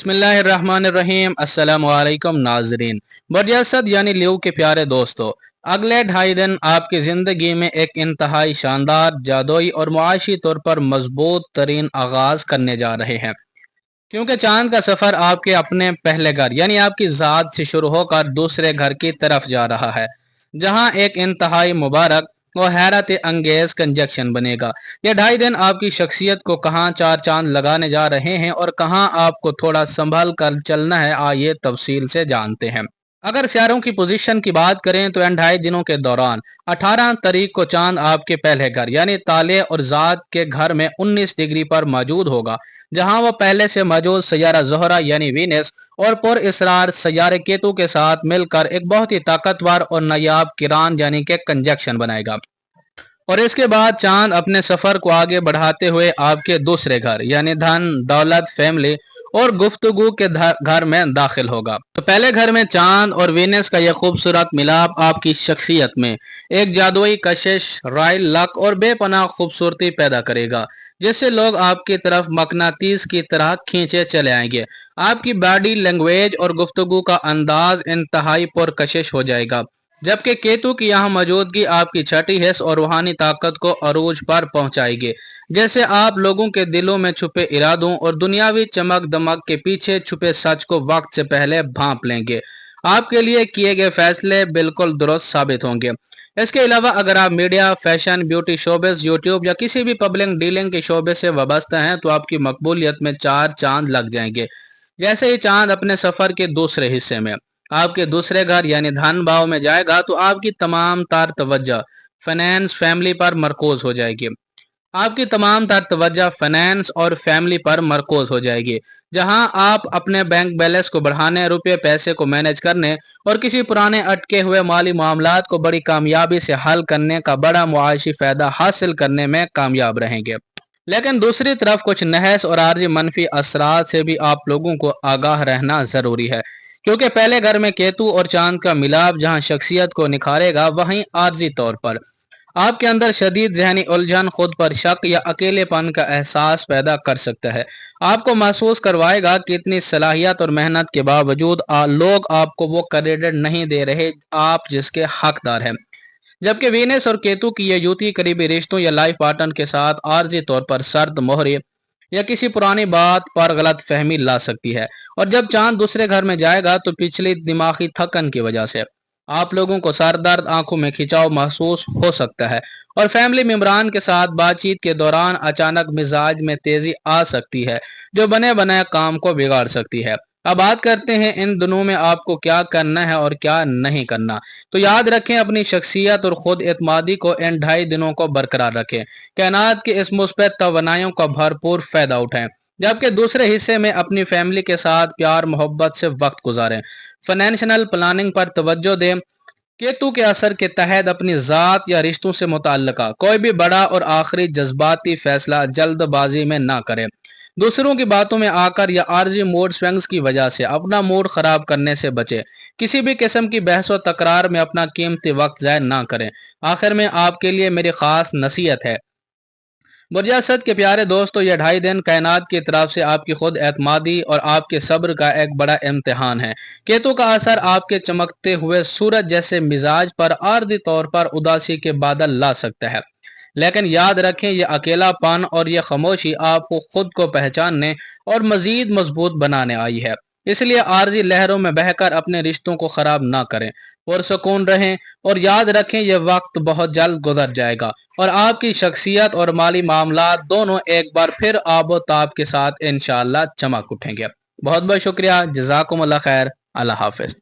बिस्मिल्लाहिर्रहमानिर्रहीम। अस्सलाम वालेकुम नाजरीन। बरयासत यानी लियो के प्यारे दोस्तों, अगले 2.5 दिन आपकी ज़िंदगी में एक इंतहाई शानदार, जादुई और मुआशी तौर पर मजबूत तरीन आगाज़ करने जा रहे हैं, क्योंकि चांद का सफ़र आपके अपने पहले घर यानी आपकी ज़ात से शुरू होकर दूसरे घर की तरफ जा रहा है, जहां एक इंतहाई मुबारक और हैरत अंगेज कंजक्शन बनेगा। ये 2.5 दिन आपकी शख्सियत को कहाँ चार चांद लगाने जा रहे हैं और कहाँ आपको थोड़ा संभल कर चलना है, आइए तफसील से जानते हैं। अगर सियारों की पोजीशन की बात करें तो इन 2.5 दिनों के दौरान 18 तारीख को चांद आपके पहले घर यानी ताले और जात के घर में 19 डिग्री पर मौजूद होगा, जहां वह पहले से मौजूद सैयारा ज़ोहरा यानी वीनस और पुर इसरार सैयारे केतु के साथ मिलकर एक बहुत ही ताकतवर और नायाब किरान यानी कि कंजक्शन बनाएगा। और इसके बाद चांद अपने सफर को आगे बढ़ाते हुए आपके दूसरे घर यानी धन दौलत फैमिली और गुफ्तगू के घर में दाखिल होगा। तो पहले घर में चांद और वीनस का यह खूबसूरत मिलाप आपकी शख्सियत में एक जादुई कशिश, रॉयल लक और बेपनाह खूबसूरती पैदा करेगा, जिससे लोग आपकी तरफ मकनातीस की तरह खींचे चले आएंगे। आपकी बॉडी लैंग्वेज और गुफ्तगू का अंदाज इंतहाई पुरकशिश हो जाएगा, जबकि केतु की यहाँ मौजूदगी आपकी छठी हिस्स और रूहानी ताकत को अरूज पर पहुंचाएगी, जैसे आप लोगों के दिलों में छुपे इरादों और दुनियावी चमक दमक के पीछे छुपे सच को वक्त से पहले भांप लेंगे। आपके लिए किए गए फैसले बिल्कुल दुरुस्त साबित होंगे। इसके अलावा अगर आप media, fashion, beauty showbiz, YouTube या किसी भी पब्लिक डीलिंग के शोबे से वाबस्ता हैं तो आपकी मकबूलियत में चार चांद लग जाएंगे। जैसे ही चांद अपने सफर के दूसरे हिस्से में आपके दूसरे घर यानी धन भाव में जाएगा तो आपकी तमाम तार तवज्जो फाइनेंस फैमिली पर मरकूज हो जाएगी। आपकी तमाम तार तवज्जो फाइनेंस और फैमिली पर मरकूज हो जाएगी, जहां आप अपने बैंक बैलेंस को बढ़ाने, रुपये पैसे को मैनेज करने और किसी पुराने अटके हुए माली मामलात को बड़ी कामयाबी से हल करने का बड़ा मुआशी फायदा हासिल करने में कामयाब रहेंगे। लेकिन दूसरी तरफ कुछ नहस और आर्जी मनफी असरात से भी आप लोगों को आगाह रहना जरूरी है, क्योंकि पहले घर में केतु और चांद का मिलाप जहां शख्सियत को निखारेगा, वहीं आर्जी तौर पर आपके अंदर शदीद जहनी उलझन, खुद पर शक या अकेलेपन का एहसास पैदा कर सकता है। आपको महसूस करवाएगा कि इतनी सलाहियत और मेहनत के बावजूद लोग आपको वो क्रेडिट नहीं दे रहे आप जिसके हकदार हैं। जबकि वीनस और केतु की यह युति करीबी रिश्तों या लाइफ पार्टनर के साथ आर्जी तौर पर सर्द मोहरे या किसी पुरानी बात पर गलत फहमी ला सकती है। और जब चांद दूसरे घर में जाएगा तो पिछली दिमागी थकन की वजह से आप लोगों को सर दर्द, आंखों में खिंचाव महसूस हो सकता है और फैमिली मेंबरान के साथ बातचीत के दौरान अचानक मिजाज में तेजी आ सकती है, जो बने बनाए काम को बिगाड़ सकती है। अब बात करते हैं इन दिनों में आपको क्या करना है और क्या नहीं करना। तो याद रखें, अपनी शख्सियत और खुद एतमादी को इन 2.5 दिनों को बरकरार रखें। कायनात की इस मुस्बत तवानाइयों का भरपूर फायदा उठाएं, जबकि दूसरे हिस्से में अपनी फैमिली के साथ प्यार मोहब्बत से वक्त गुजारें। फाइनेंशियल प्लानिंग पर तवज्जो दें। केतु के असर के तहत अपनी जात या रिश्तों से मुताल्लिका कोई भी बड़ा और आखिरी जज्बाती फैसला जल्दबाजी में ना करें। दूसरों की बातों में आकर या आर्जी मूड स्विंग्स की वजह से अपना मूड खराब करने से बचे। किसी भी किस्म की बहस और तकरार में अपना कीमती वक्त ज़ाया ना करें। आखिर में आपके लिए मेरी खास नसीहत है, बुरजासत के प्यारे दोस्तों, यह 2.5 दिन कायनात की तरफ से आपकी खुद एतमादी और आपके सब्र का एक बड़ा इम्तिहान है। केतु का असर आपके चमकते हुए सूरज जैसे मिजाज पर आर्दी तौर पर उदासी के बादल ला सकता है, लेकिन याद रखें, यह अकेलापन और यह खामोशी आपको खुद को पहचानने और मजीद मजबूत बनाने आई है। इसलिए आर्जी लहरों में बहकर अपने रिश्तों को खराब ना करें, पुरसुकून रहें और याद रखें, यह वक्त बहुत जल्द गुजर जाएगा और आपकी शख्सियत और माली मामलात दोनों एक बार फिर आबो ताब के साथ इंशाअल्लाह चमक उठेंगे। बहुत बहुत शुक्रिया। जज़ाकुमुल्लाह खैर। अल्लाह हाफिज।